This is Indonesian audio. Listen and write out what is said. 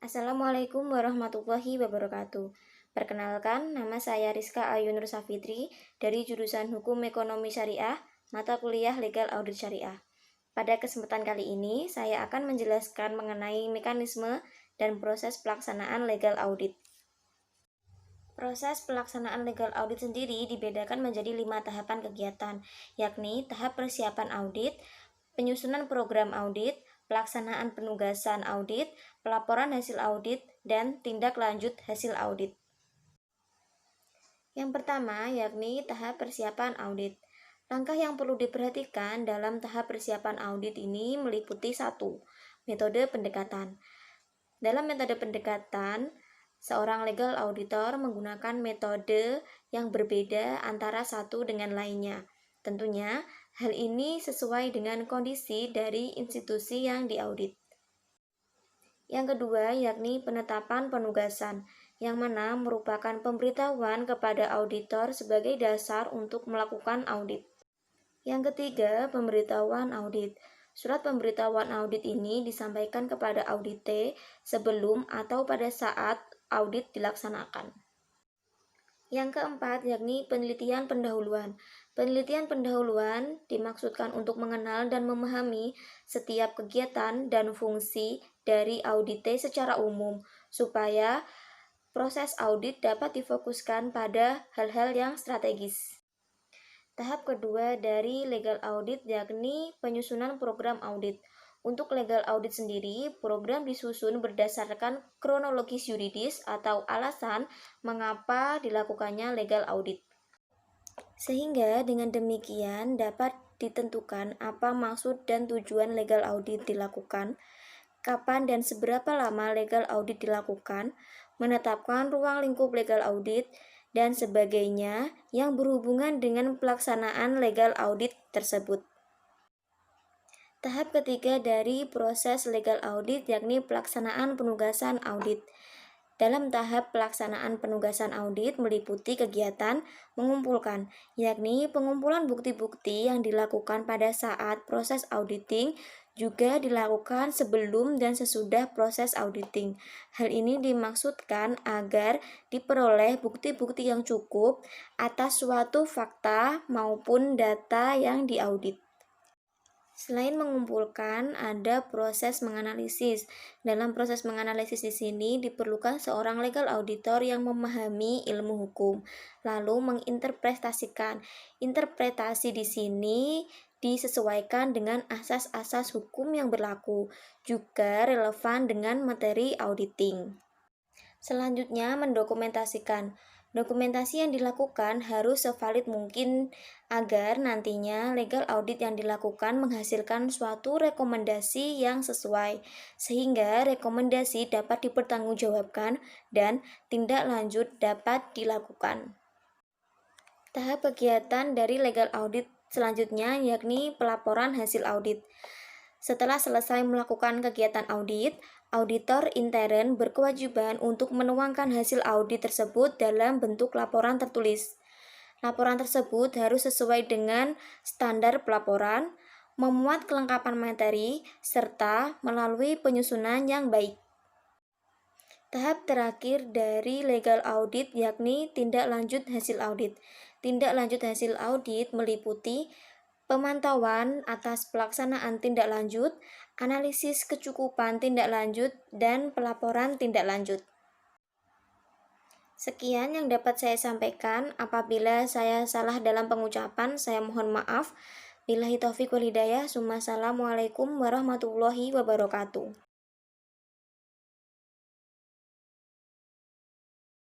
Assalamualaikum warahmatullahi wabarakatuh. Perkenalkan, nama saya Rizka Ayu Nur Safitri dari jurusan Hukum Ekonomi Syariah, mata kuliah Legal Audit Syariah. Pada kesempatan kali ini, saya akan menjelaskan mengenai mekanisme dan proses pelaksanaan legal audit. Proses pelaksanaan legal audit sendiri dibedakan menjadi 5 tahapan kegiatan, yakni tahap persiapan audit, penyusunan program audit, pelaksanaan penugasan audit, pelaporan hasil audit, dan tindak lanjut hasil audit. Yang pertama yakni tahap persiapan audit. Langkah yang perlu diperhatikan dalam tahap persiapan audit ini meliputi 1. Metode pendekatan. Dalam metode pendekatan, seorang legal auditor menggunakan metode yang berbeda antara satu dengan lainnya. Tentunya, hal ini sesuai dengan kondisi dari institusi yang diaudit. Yang kedua, yakni penetapan penugasan, yang mana merupakan pemberitahuan kepada auditor sebagai dasar untuk melakukan audit. Yang ketiga, pemberitahuan audit. Surat pemberitahuan audit ini disampaikan kepada audite sebelum atau pada saat audit dilaksanakan. Yang keempat, yakni penelitian pendahuluan. Penelitian pendahuluan dimaksudkan untuk mengenal dan memahami setiap kegiatan dan fungsi dari audite secara umum, supaya proses audit dapat difokuskan pada hal-hal yang strategis. Tahap kedua dari legal audit yakni penyusunan program audit. Untuk legal audit sendiri, program disusun berdasarkan kronologis yuridis atau alasan mengapa dilakukannya legal audit. Sehingga dengan demikian dapat ditentukan apa maksud dan tujuan legal audit dilakukan, kapan dan seberapa lama legal audit dilakukan, menetapkan ruang lingkup legal audit, dan sebagainya yang berhubungan dengan pelaksanaan legal audit tersebut. Tahap ketiga dari proses legal audit yakni pelaksanaan penugasan audit. Dalam tahap pelaksanaan penugasan audit meliputi kegiatan mengumpulkan, yakni pengumpulan bukti-bukti yang dilakukan pada saat proses auditing juga dilakukan sebelum dan sesudah proses auditing. Hal ini dimaksudkan agar diperoleh bukti-bukti yang cukup atas suatu fakta maupun data yang diaudit. Selain mengumpulkan, ada proses menganalisis. Dalam proses menganalisis di sini diperlukan seorang legal auditor yang memahami ilmu hukum, lalu menginterpretasikan. Interpretasi di sini disesuaikan dengan asas-asas hukum yang berlaku, juga relevan dengan materi auditing. Selanjutnya, mendokumentasikan. Dokumentasi yang dilakukan harus sevalid mungkin agar nantinya legal audit yang dilakukan menghasilkan suatu rekomendasi yang sesuai, sehingga rekomendasi dapat dipertanggungjawabkan dan tindak lanjut dapat dilakukan. Tahap kegiatan dari legal audit selanjutnya yakni pelaporan hasil audit. Setelah selesai melakukan kegiatan audit, auditor intern berkewajiban untuk menuangkan hasil audit tersebut dalam bentuk laporan tertulis. Laporan tersebut harus sesuai dengan standar pelaporan, memuat kelengkapan materi, serta melalui penyusunan yang baik. Tahap terakhir dari legal audit yakni tindak lanjut hasil audit. Tindak lanjut hasil audit meliputi pemantauan atas pelaksanaan tindak lanjut, analisis kecukupan tindak lanjut, dan pelaporan tindak lanjut. Sekian yang dapat saya sampaikan. Apabila saya salah dalam pengucapan, saya mohon maaf. Billahi taufiq wal hidayah. Assalamualaikum warahmatullahi wabarakatuh.